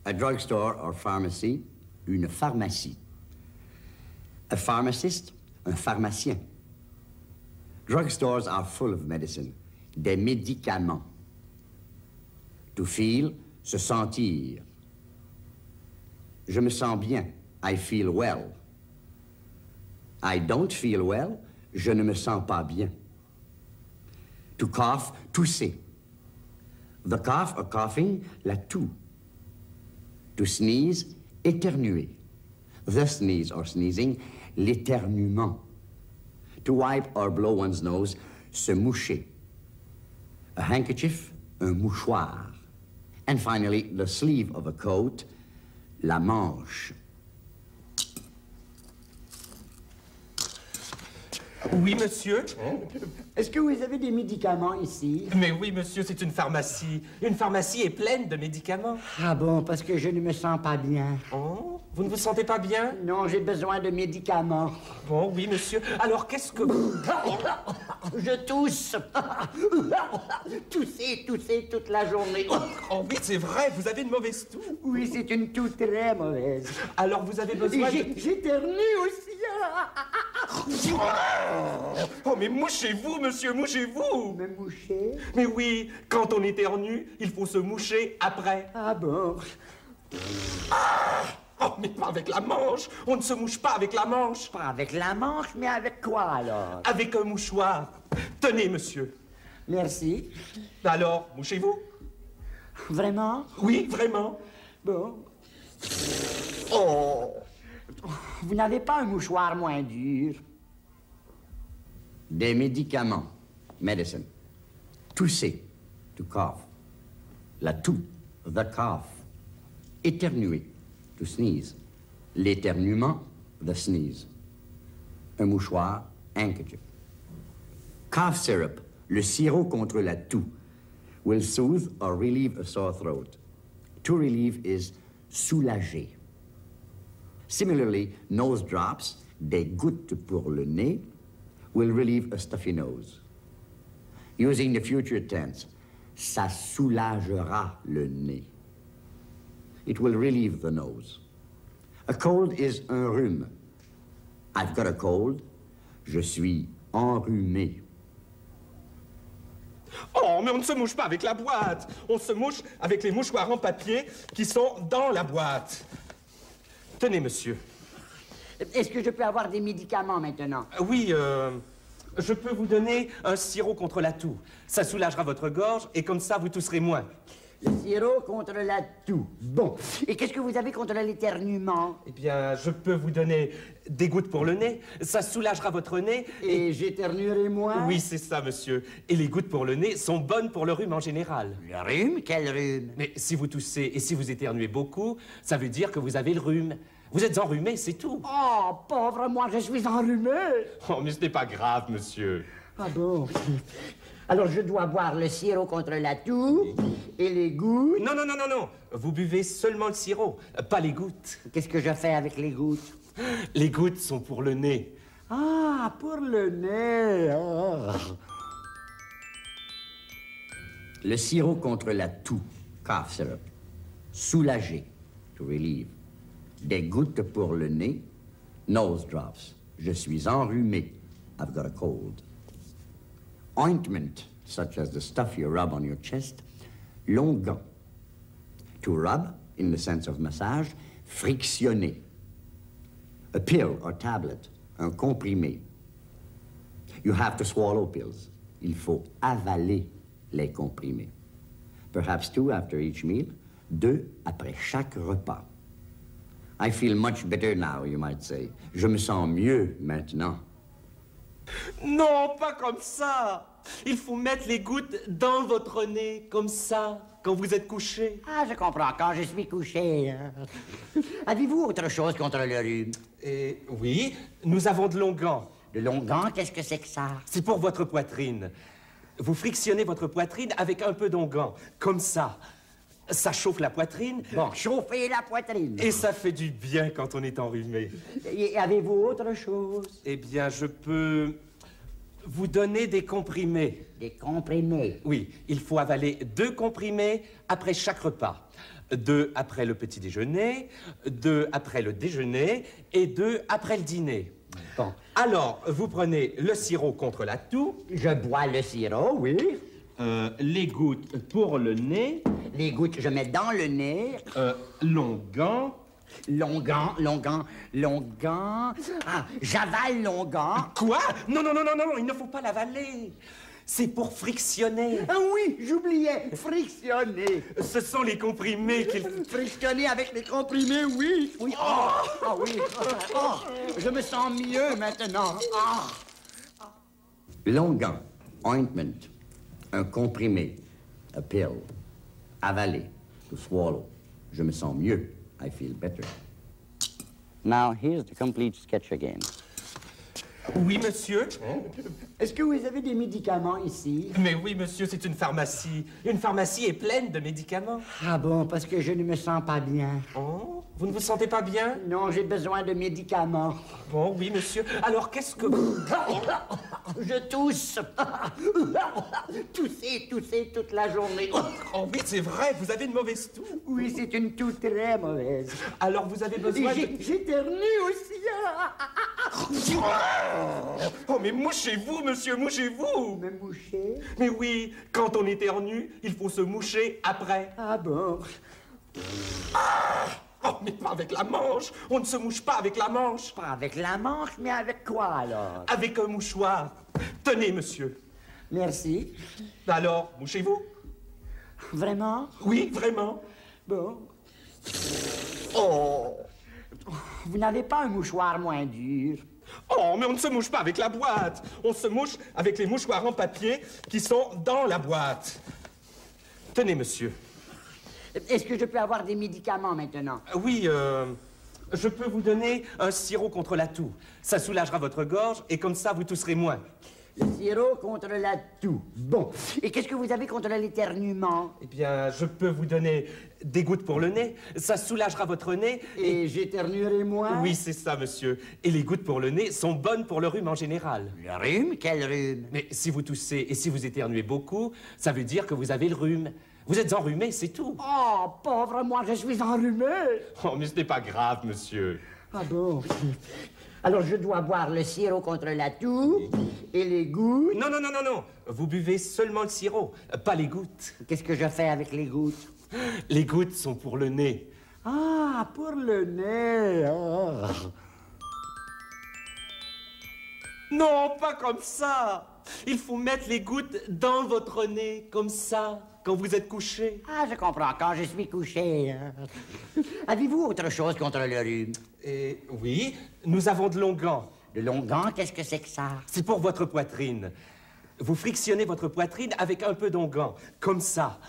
A drugstore or pharmacy, une pharmacie. A pharmacist, un pharmacien. Drugstores are full of medicine, des médicaments. To feel, se sentir. Je me sens bien, I feel well. I don't feel well, je ne me sens pas bien. To cough, tousser. The cough or coughing, la toux. To sneeze, éternuer. The sneeze or sneezing, l'éternuement. To wipe or blow one's nose, se moucher. A handkerchief, un mouchoir. And finally, the sleeve of a coat, la manche. Oui, monsieur. Est-ce que vous avez des médicaments ici? Mais oui, monsieur, c'est une pharmacie. Une pharmacie est pleine de médicaments. Ah bon, parce que je ne me sens pas bien. Oh, vous ne vous sentez pas bien? Non, j'ai besoin de médicaments. Bon, oui, monsieur. Alors, qu'est-ce que... Je tousse. Tousser toute la journée. Oh oui, c'est vrai, vous avez une mauvaise toux. Oui, c'est une toux très mauvaise. Alors, vous avez besoin de... J'éternue aussi. Oh, mais mouchez-vous, monsieur, mouchez-vous. Me moucher? Mais oui, quand on éternue, il faut se moucher après. Ah bon? Oh, mais pas avec la manche. On ne se mouche pas avec la manche. Pas avec la manche, mais avec quoi alors? Avec un mouchoir. Tenez, monsieur. Merci. Alors, mouchez-vous? Vraiment? Oui, vraiment. Bon. Oh. Vous n'avez pas un mouchoir moins dur? Des médicaments. Medicine. Tousser. To cough. La toux. The cough. Éternuer. To sneeze. L'éternuement. The sneeze. Un mouchoir. Handkerchief. Cough syrup. Le sirop contre la toux. Will soothe or relieve a sore throat. To relieve is soulager. Similarly, nose drops, des gouttes pour le nez, will relieve a stuffy nose. Using the future tense, ça soulagera le nez. It will relieve the nose. A cold is un rhume. I've got a cold. Je suis enrhumé. Oh, mais on ne se mouche pas avec la boîte. On se mouche avec les mouchoirs en papier qui sont dans la boîte. Tenez, monsieur. Est-ce que je peux avoir des médicaments maintenant? Oui, je peux vous donner un sirop contre la toux. Ça soulagera votre gorge et comme ça, vous tousserez moins. Le sirop contre la toux. Bon. Et qu'est-ce que vous avez contre l'éternuement? Eh bien, je peux vous donner des gouttes pour le nez. Ça soulagera votre nez. Et j'éternuerai moins? Oui, c'est ça, monsieur. Et les gouttes pour le nez sont bonnes pour le rhume en général. Le rhume? Quel rhume? Mais si vous toussez et si vous éternuez beaucoup, ça veut dire que vous avez le rhume. Vous êtes enrhumé, c'est tout. Oh, pauvre moi, je suis enrhumé. Oh, mais ce n'est pas grave, monsieur. Ah bon? Alors, je dois boire le sirop contre la toux et les gouttes? Non, non, non, non, non. Vous buvez seulement le sirop, pas les gouttes. Qu'est-ce que je fais avec les gouttes? Les gouttes sont pour le nez. Ah, pour le nez. Oh. Le sirop contre la toux, cough syrup. Soulager, to relieve. Des gouttes pour le nez, nose drops. Je suis enrhumé. I've got a cold. Ointment, such as the stuff you rub on your chest. Longan. To rub, in the sense of massage, frictionner. A pill or tablet, un comprimé. You have to swallow pills. Il faut avaler les comprimés. Perhaps 2 after each meal, 2 après chaque repas. I feel much better now, you might say. Je me sens mieux maintenant. Non, pas comme ça. Il faut mettre les gouttes dans votre nez, comme ça, quand vous êtes couché. Ah, je comprends, quand je suis couché. Avez-vous autre chose contre le rhume? Oui, nous avons de l'onguent. De l'onguent, qu'est-ce que c'est que ça? C'est pour votre poitrine. Vous frictionnez votre poitrine avec un peu d'onguent, comme ça. Ça chauffe la poitrine. Bon, chauffer la poitrine. Et ça fait du bien quand on est enrhumé. Et avez-vous autre chose? Eh bien, je peux vous donner des comprimés. Des comprimés. Oui, il faut avaler 2 comprimés après chaque repas. 2 après le petit déjeuner, 2 après le déjeuner et 2 après le dîner. Bon. Alors, vous prenez le sirop contre la toux. Je bois le sirop, oui. Les gouttes pour le nez. Les gouttes, je mets dans le nez. Longan. Longan. Ah, j'avale longan. Quoi? Non, non, non, non, non, il ne faut pas l'avaler. C'est pour frictionner. Ah oui, j'oubliais. Frictionner. Ce sont les comprimés qu'il... Frictionner avec les comprimés, oui. Oui. Ah oui. Oh, je me sens mieux maintenant. Longan, ointment, un comprimé, a pill, avaler, to swallow. Je me sens mieux. I feel better. Now, here's the complete sketch again. Oui, monsieur. Est-ce que vous avez des médicaments ici? Mais oui, monsieur, c'est une pharmacie. Une pharmacie est pleine de médicaments. Ah bon, parce que je ne me sens pas bien. Oh, vous ne vous sentez pas bien? Non, j'ai besoin de médicaments. Bon, oui, monsieur. Alors, qu'est-ce que vous... Je tousse. Tousser toute la journée. Oh oui, c'est vrai, vous avez une mauvaise toux. Oui, c'est une toux très mauvaise. Alors, vous avez besoin de... J'éternue aussi. Oh, mais mouchez-vous, monsieur, mouchez-vous. Me moucher? Mais oui, quand on éternue, il faut se moucher après. Ah bon? Oh, mais pas avec la manche. On ne se mouche pas avec la manche. Pas avec la manche, mais avec quoi alors? Avec un mouchoir. Tenez, monsieur. Merci. Alors, mouchez-vous. Vraiment? Oui, vraiment. Bon. Oh. Vous n'avez pas un mouchoir moins dur? Oh, mais on ne se mouche pas avec la boîte. On se mouche avec les mouchoirs en papier qui sont dans la boîte. Tenez, monsieur. Est-ce que je peux avoir des médicaments maintenant? Oui, je peux vous donner un sirop contre la toux. Ça soulagera votre gorge et comme ça, vous tousserez moins. Le sirop contre la toux. Bon. Et qu'est-ce que vous avez contre l'éternuement? Eh bien, je peux vous donner des gouttes pour le nez. Ça soulagera votre nez. Et j'éternuerai moins? Oui, c'est ça, monsieur. Et les gouttes pour le nez sont bonnes pour le rhume en général. Le rhume? Quel rhume? Mais si vous toussez et si vous éternuez beaucoup, ça veut dire que vous avez le rhume. Vous êtes enrhumé, c'est tout. Oh, pauvre moi, je suis enrhumé. Oh, mais ce n'est pas grave, monsieur. Ah bon? Alors, je dois boire le sirop contre la toux et les gouttes. Non, non, non, non, non. Vous buvez seulement le sirop, pas les gouttes. Qu'est-ce que je fais avec les gouttes? Les gouttes sont pour le nez. Ah, pour le nez. Ah. Non, pas comme ça. Il faut mettre les gouttes dans votre nez, comme ça, quand vous êtes couché. Ah, je comprends, quand je suis couché. Avez-vous autre chose contre le rhume? Oui, nous avons de l'onguent. Le longan, qu'est-ce que c'est que ça? C'est pour votre poitrine. Vous frictionnez votre poitrine avec un peu d'onguent, comme ça.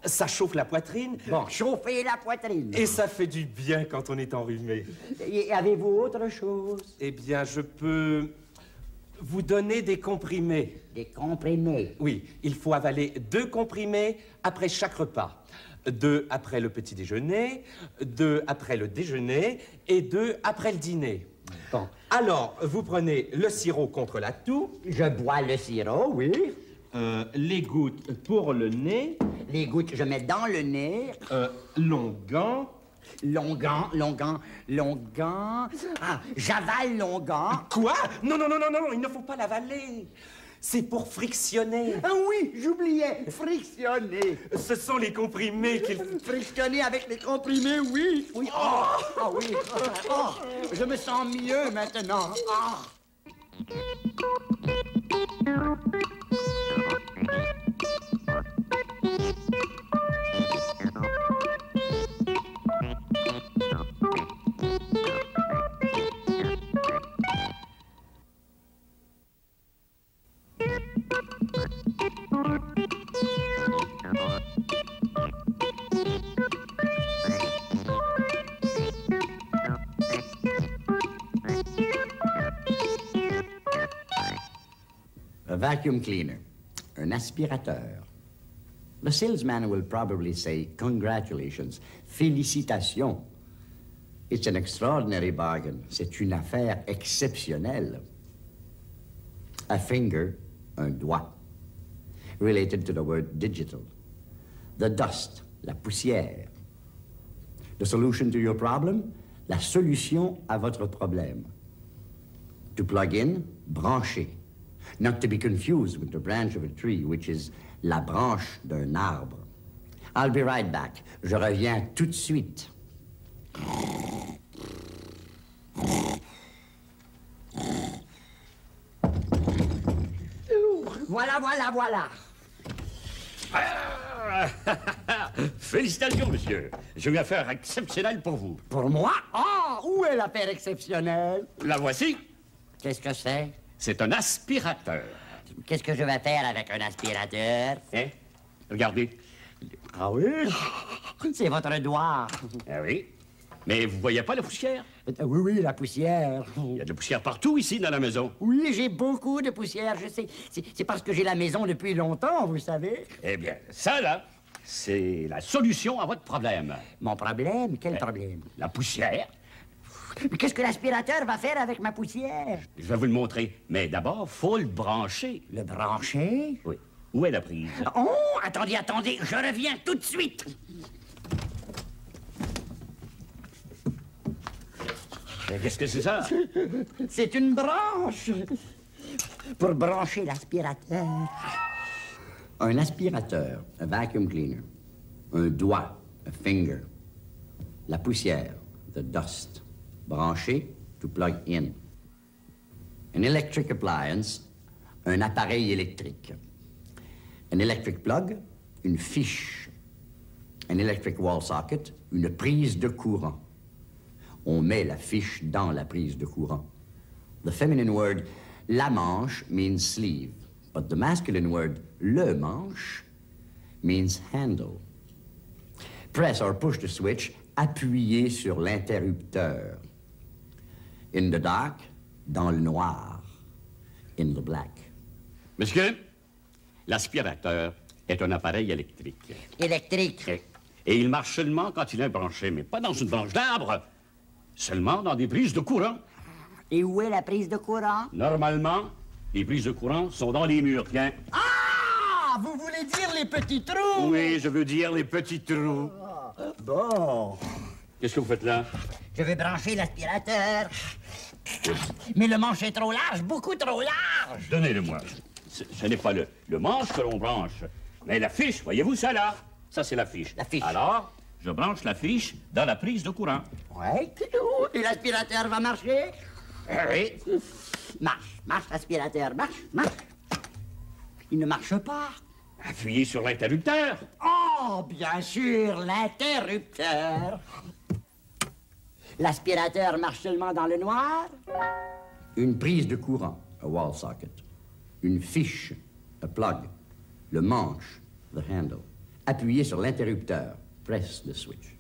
Ça chauffe la poitrine. Bon, chauffer la poitrine. Et ça fait du bien quand on est enrhumé. Et avez-vous autre chose? Eh bien, je peux vous donner des comprimés. Des comprimés. Oui, il faut avaler 2 comprimés après chaque repas. 2 après le petit déjeuner, 2 après le déjeuner et 2 après le dîner. Bon. Alors, vous prenez le sirop contre la toux. Je bois le sirop, oui. Les gouttes pour le nez. Les gouttes, je mets dans le nez. Longan. Longan. Ah, j'avale longan. Quoi? Non, non, non, non, non, il ne faut pas l'avaler. C'est pour frictionner. Ah oui, j'oubliais. Frictionner. Ce sont les comprimés qu'il... Frictionner avec les comprimés, oui. Oui. Ah oui. Oh, je me sens mieux maintenant. Ah. Un vacuum cleaner, un aspirateur. The salesman will probably say, congratulations, félicitations. It's an extraordinary bargain. C'est une affaire exceptionnelle. A finger, un doigt, related to the word digital. The dust, la poussière. The solution to your problem, la solution à votre problème. To plug in, brancher. Not to be confused with the branch of a tree, which is la branche d'un arbre. I'll be right back. Je reviens tout de suite. Voilà, voilà, voilà. Félicitations, monsieur. J'ai une affaire exceptionnelle pour vous. Pour moi? Ah, où est l'affaire exceptionnelle? La voici. Qu'est-ce que c'est? C'est un aspirateur. Qu'est-ce que je vais faire avec un aspirateur? Hein? Regardez. Ah oui? C'est votre doigt. Ah oui. Mais vous voyez pas la poussière? Oui, oui, la poussière. Il y a de la poussière partout ici dans la maison. Oui, j'ai beaucoup de poussière, je sais. C'est parce que j'ai la maison depuis longtemps, vous savez. Eh bien, ça, là, c'est la solution à votre problème. Mon problème? Quel problème? La poussière. Mais qu'est-ce que l'aspirateur va faire avec ma poussière? Je vais vous le montrer. Mais d'abord, faut le brancher. Le brancher? Oui. Où est la prise? Oh, attendez, attendez, je reviens tout de suite. Qu'est-ce que c'est ça? C'est une branche pour brancher l'aspirateur. Un aspirateur, a vacuum cleaner. Un doigt, a finger. La poussière, the dust. Branché, to plug in. An electric appliance, un appareil électrique. An electric plug, une fiche. An electric wall socket, une prise de courant. On met la fiche dans la prise de courant. The feminine word la manche means sleeve, but the masculine word le manche means handle. Press or push the switch, appuyez sur l'interrupteur. In the dark, dans le noir. In the black. Monsieur, l'aspirateur est un appareil électrique. Électrique. Et il marche seulement quand il est branché, mais pas dans une branche d'arbre. Seulement dans des prises de courant. Et où est la prise de courant? Normalement, les prises de courant sont dans les murs, tiens. Ah! Vous voulez dire les petits trous? Oui, je veux dire les petits trous. Bon. Qu'est-ce que vous faites là? Je vais brancher l'aspirateur. Mais le manche est trop large, beaucoup trop large. Donnez-le-moi. Ce n'est pas le manche que l'on branche, mais la fiche. Voyez-vous ça là? Ça, c'est la fiche. La fiche. Alors, je branche la fiche dans la prise de courant. Ouais. Et l'aspirateur va marcher? Oui. Marche, marche, l'aspirateur, marche, marche. Il ne marche pas. Appuyez sur l'interrupteur. Oh, bien sûr, l'interrupteur. L'aspirateur marche seulement dans le noir? Une prise de courant, a wall socket. Une fiche, a plug. Le manche, the handle. Appuyez sur l'interrupteur, press the switch.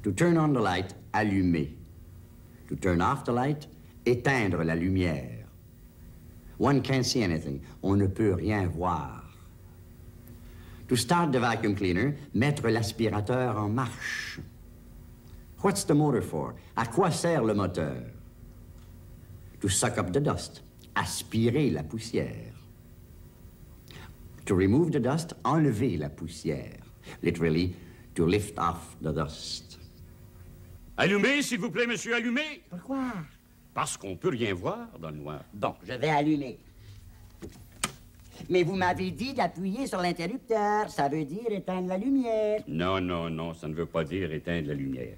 To turn on the light, allumer. To turn off the light, éteindre la lumière. One can't see anything. On ne peut rien voir. To start the vacuum cleaner, mettre l'aspirateur en marche. What's the motor for? À quoi sert le moteur? To suck up the dust. Aspirer la poussière. To remove the dust, enlever la poussière. Literally, to lift off the dust. Allumez, s'il vous plaît, monsieur, allumez. Pourquoi? Parce qu'on peut rien voir dans le noir. Bon, je vais allumer. Mais vous m'avez dit d'appuyer sur l'interrupteur. Ça veut dire éteindre la lumière. Non, non, non, ça ne veut pas dire éteindre la lumière.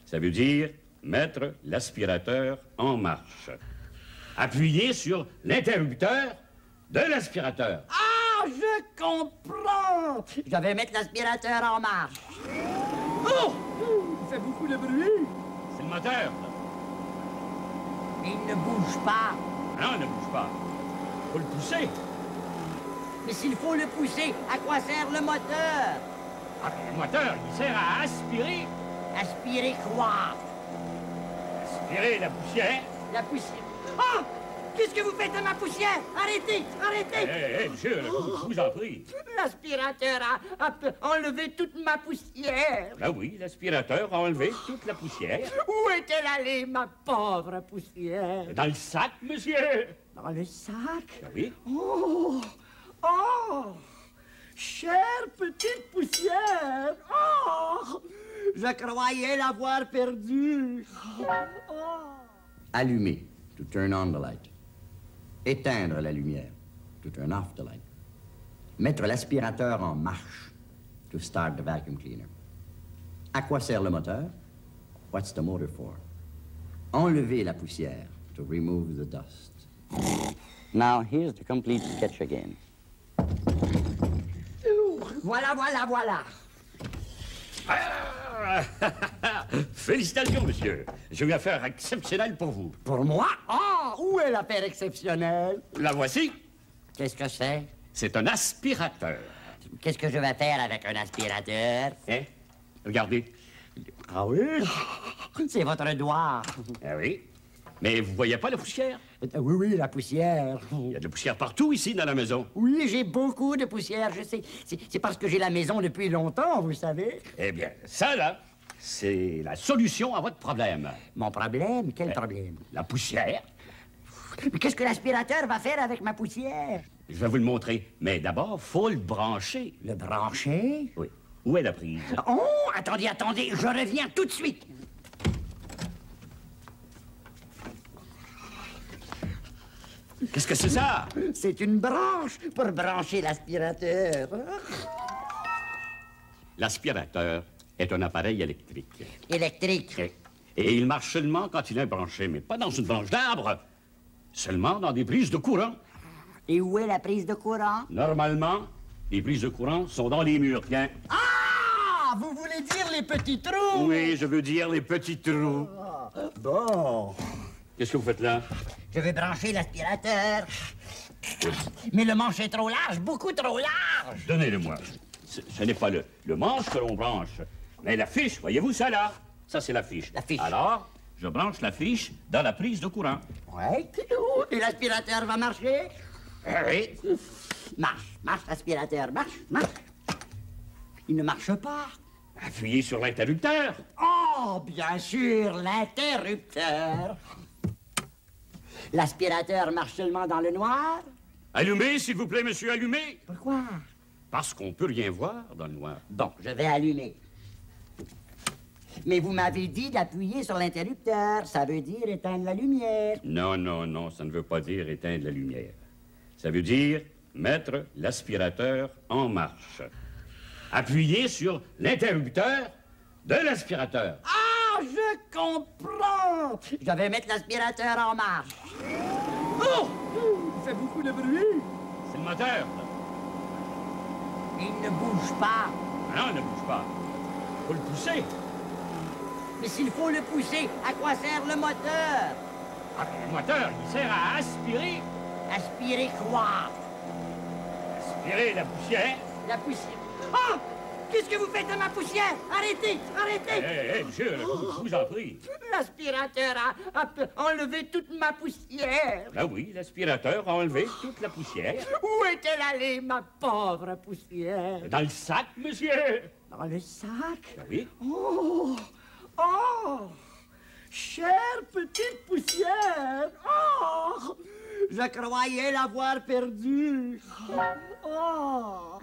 Ça veut dire mettre l'aspirateur en marche. Appuyez sur l'interrupteur de l'aspirateur. Ah, je comprends! Je vais mettre l'aspirateur en marche. Oh! Il fait beaucoup de bruit. C'est le moteur. Il ne bouge pas. Non, ne bouge pas. Faut le pousser. Mais s'il faut le pousser, à quoi sert le moteur? Ah, le moteur, il sert à aspirer. Aspirer quoi? Aspirer la poussière. La poussière. Ah! Qu'est-ce que vous faites de ma poussière? Arrêtez! Arrêtez! Hé, monsieur, je vous en prie. L'aspirateur a enlevé toute ma poussière. Ah oui, l'aspirateur a enlevé toute la poussière. Où est-elle allée, ma pauvre poussière? Dans le sac, monsieur. Dans le sac? Ah oui. Oh! Oh! Chère petite poussière! Oh! Je croyais l'avoir perdue. Oh! Allumer, to turn on the light. Éteindre la lumière, to turn off the light. Mettre l'aspirateur en marche, to start the vacuum cleaner. À quoi sert le moteur? What's the motor for? Enlever la poussière, to remove the dust. Now, here's the complete sketch again. Voilà, voilà, voilà. Félicitations, monsieur. J'ai une affaire exceptionnelle pour vous. Pour moi? Ah, où est l'affaire exceptionnelle? La voici. Qu'est-ce que c'est? C'est un aspirateur. Qu'est-ce que je vais faire avec un aspirateur? Hein? Regardez. Ah oui? C'est votre doigt. Ah oui. Mais vous voyez pas la poussière? Oui, oui, la poussière. Il y a de la poussière partout ici dans la maison. Oui, j'ai beaucoup de poussière, je sais. C'est parce que j'ai la maison depuis longtemps, vous savez. Eh bien, ça, là, c'est la solution à votre problème. Mon problème? Quel problème? La poussière. Mais qu'est-ce que l'aspirateur va faire avec ma poussière? Je vais vous le montrer. Mais d'abord, faut le brancher. Le brancher? Oui. Où est la prise? Oh, attendez, attendez, je reviens tout de suite. Qu'est-ce que c'est ça? C'est une branche pour brancher l'aspirateur. L'aspirateur est un appareil électrique. Électrique. Et il marche seulement quand il est branché, mais pas dans une branche d'arbre. Seulement dans des prises de courant. Et où est la prise de courant? Normalement, les prises de courant sont dans les murs, tiens. Ah! Vous voulez dire les petits trous? Oui, je veux dire les petits trous. Bon. Qu'est-ce que vous faites là? Je vais brancher l'aspirateur. Mais le manche est trop large, beaucoup trop large. Donnez-le-moi. Ce n'est pas le manche que l'on branche, mais la fiche. Voyez-vous ça là? Ça, c'est la fiche. La fiche. Alors, je branche la fiche dans la prise de courant. Ouais. Et l'aspirateur va marcher? Oui. Marche, marche, l'aspirateur, marche, marche. Il ne marche pas. Appuyez sur l'interrupteur. Oh, bien sûr, l'interrupteur. L'aspirateur marche seulement dans le noir? Allumez, s'il vous plaît, monsieur, allumez. Pourquoi? Parce qu'on peut rien voir dans le noir. Bon, je vais allumer. Mais vous m'avez dit d'appuyer sur l'interrupteur. Ça veut dire éteindre la lumière. Non, non, non, ça ne veut pas dire éteindre la lumière. Ça veut dire mettre l'aspirateur en marche. Appuyez sur l'interrupteur de l'aspirateur. Ah, je comprends. Je vais mettre l'aspirateur en marche. Oh! Il fait beaucoup de bruit. C'est le moteur. Il ne bouge pas. Ah non, il ne bouge pas. Faut le pousser. Mais s'il faut le pousser, à quoi sert le moteur? Ah, le moteur, il sert à aspirer. Aspirer quoi? Aspirer la poussière. La poussière. Ah! Qu'est-ce que vous faites de ma poussière? Arrêtez! Arrêtez! Hé, monsieur, je vous en prie. L'aspirateur a enlevé toute ma poussière. Ah oui, l'aspirateur a enlevé toute la poussière. Où est-elle allée, ma pauvre poussière? Dans le sac, monsieur. Dans le sac? Ah oui. Oh! Oh! Chère petite poussière! Oh! Je croyais l'avoir perdue. Oh!